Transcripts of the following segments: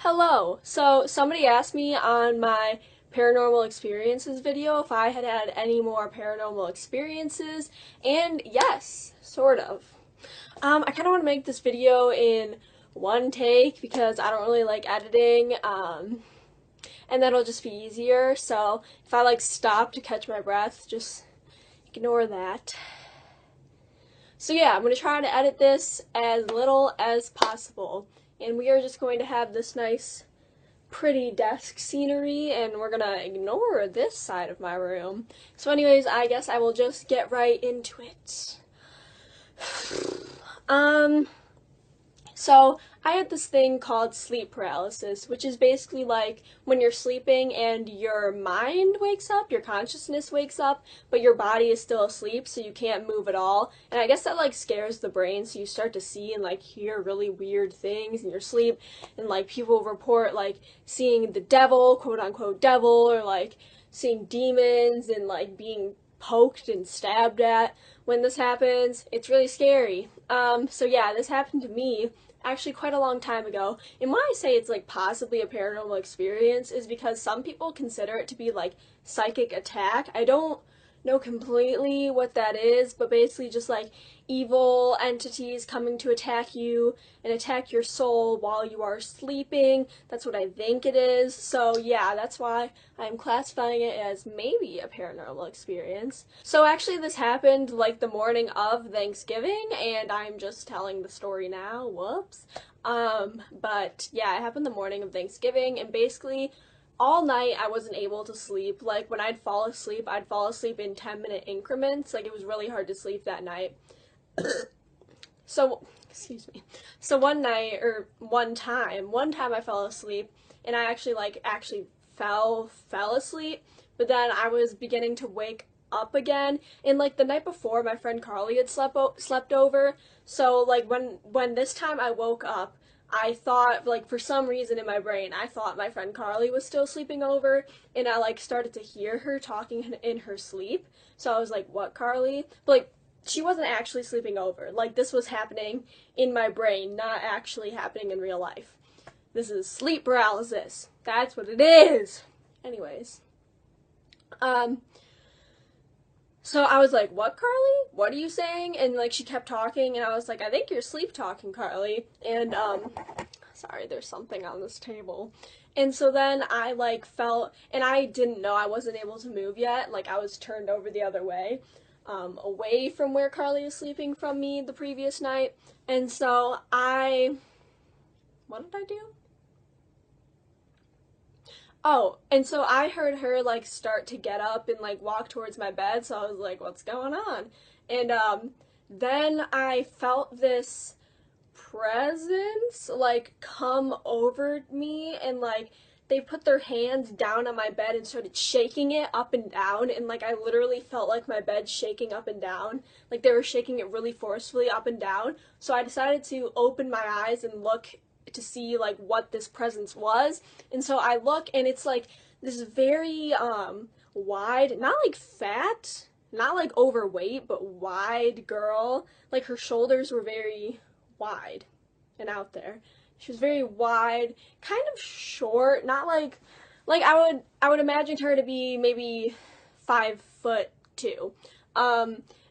Hello. So somebody asked me on my paranormal experiences video if I had had any more paranormal experiences, and yes, sort of. I kind of want to make this video in one take because I don't really like editing, and that'll just be easier. So if I stop to catch my breath, just ignore that. So yeah, I'm going to try to edit this as little as possible. And we are just going to have this nice pretty desk scenery, and we're gonna ignore this side of my room. So anyways, I guess I will just get right into it. um so I had this thing called sleep paralysis, which is basically like when you're sleeping and your mind wakes up, your consciousness wakes up, but your body is still asleep, so you can't move at all. And I guess that scares the brain, so you start to see and hear really weird things in your sleep. And people report seeing the devil, quote unquote devil, or seeing demons and being poked and stabbed at when this happens. It's really scary. So yeah, this happened to me actually quite a long time ago. And why I say it's possibly a paranormal experience is because some people consider it to be psychic attack. I don't know completely what that is, but basically just evil entities coming to attack you and attack your soul while you are sleeping. That's what I think it is. So yeah, that's why I'm classifying it as maybe a paranormal experience. So actually this happened the morning of Thanksgiving, and I'm just telling the story now. Whoops. But yeah, it happened the morning of Thanksgiving, and basically all night I wasn't able to sleep. When I'd fall asleep in 10-minute increments. It was really hard to sleep that night. So, excuse me. So one night, or one time I fell asleep, and I actually fell asleep, but then I was beginning to wake up again, and the night before my friend Carly had slept over. So when this time I woke up, I thought, for some reason in my brain, I thought my friend Carly was still sleeping over, and I started to hear her talking in her sleep. So I was like, what, Carly? But she wasn't actually sleeping over. This was happening in my brain, not actually happening in real life. This is sleep paralysis. That's what it is. Anyways. So I was like, what, Carly? What are you saying? And she kept talking, and I was like, I think you're sleep talking, Carly. And sorry, there's something on this table. And so then I felt, and I didn't know I wasn't able to move yet. I was turned over the other way. Away from where Carly was sleeping from me the previous night. And so what did I do? Oh, and so I heard her start to get up and walk towards my bed, so I was like, what's going on? And then I felt this presence come over me, and they put their hands down on my bed and started shaking it up and down, and I literally felt my bed shaking up and down. They were shaking it really forcefully up and down. So I decided to open my eyes and look to see what this presence was. And so I look, and it's this very wide, not fat, not overweight, but wide girl. Her shoulders were very wide and out there. She was very wide, kind of short, not I would imagine her to be maybe 5'2".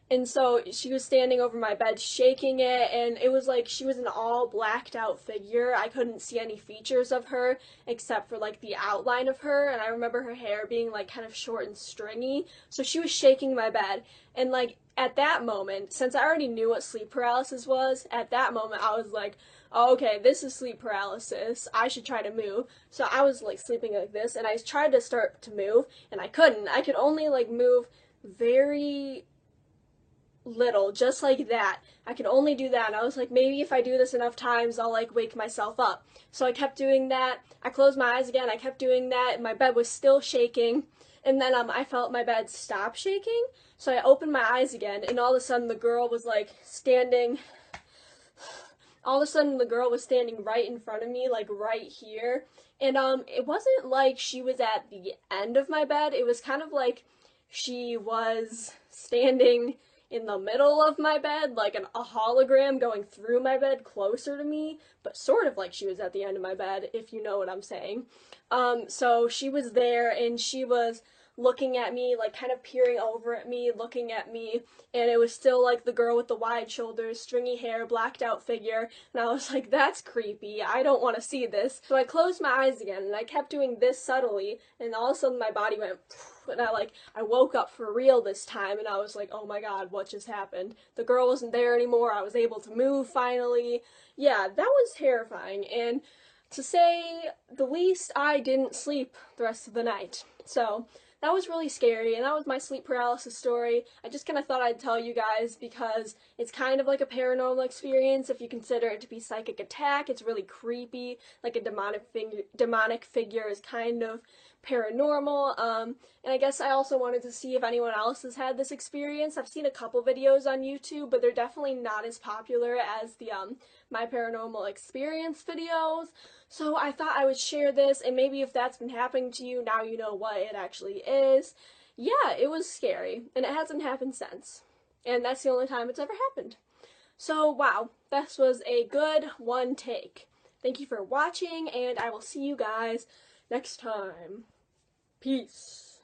And so she was standing over my bed shaking it, and it was she was an all blacked out figure. I couldn't see any features of her except for the outline of her, and I remember her hair being kind of short and stringy. So she was shaking my bed, and at that moment, since I already knew what sleep paralysis was, at that moment I was like, oh, okay, this is sleep paralysis. I should try to move. So I was sleeping like this, and I tried to start to move, and I couldn't. I could only move very little, just like that. I could only do that, and I was like, maybe if I do this enough times, I'll wake myself up. So I kept doing that. I closed my eyes again. I kept doing that, and my bed was still shaking. And then I felt my bed stop shaking. So I opened my eyes again, and all of a sudden the girl was standing. All of a sudden the girl was standing right in front of me, right here. And it wasn't she was at the end of my bed. It was kind of she was standing in the middle of my bed, like a hologram going through my bed closer to me, but sort of like she was at the end of my bed, if you know what I'm saying. So she was there and she was looking at me, like kind of peering over at me, looking at me, and it was still like the girl with the wide shoulders, stringy hair, blacked out figure, and I was like, that's creepy, I don't want to see this. So I closed my eyes again, and I kept doing this subtly, and all of a sudden my body went, and I woke up for real this time, and I was like, oh my god, what just happened? The girl wasn't there anymore, I was able to move finally. Yeah, that was terrifying, and to say the least, I didn't sleep the rest of the night. So, that was really scary, and that was my sleep paralysis story. I just kind of thought I'd tell you guys because it's kind of like a paranormal experience if you consider it to be psychic attack. It's really creepy, like a demonic figure is kind of paranormal. And I guess I also wanted to see if anyone else has had this experience. I've seen a couple videos on YouTube, but they're definitely not as popular as the My Paranormal Experience videos. So I thought I would share this, and maybe if that's been happening to you, now you know what it actually is. Yeah, it was scary, and it hasn't happened since. And that's the only time it's ever happened. So, wow, this was a good one take. Thank you for watching, and I will see you guys next time. Peace.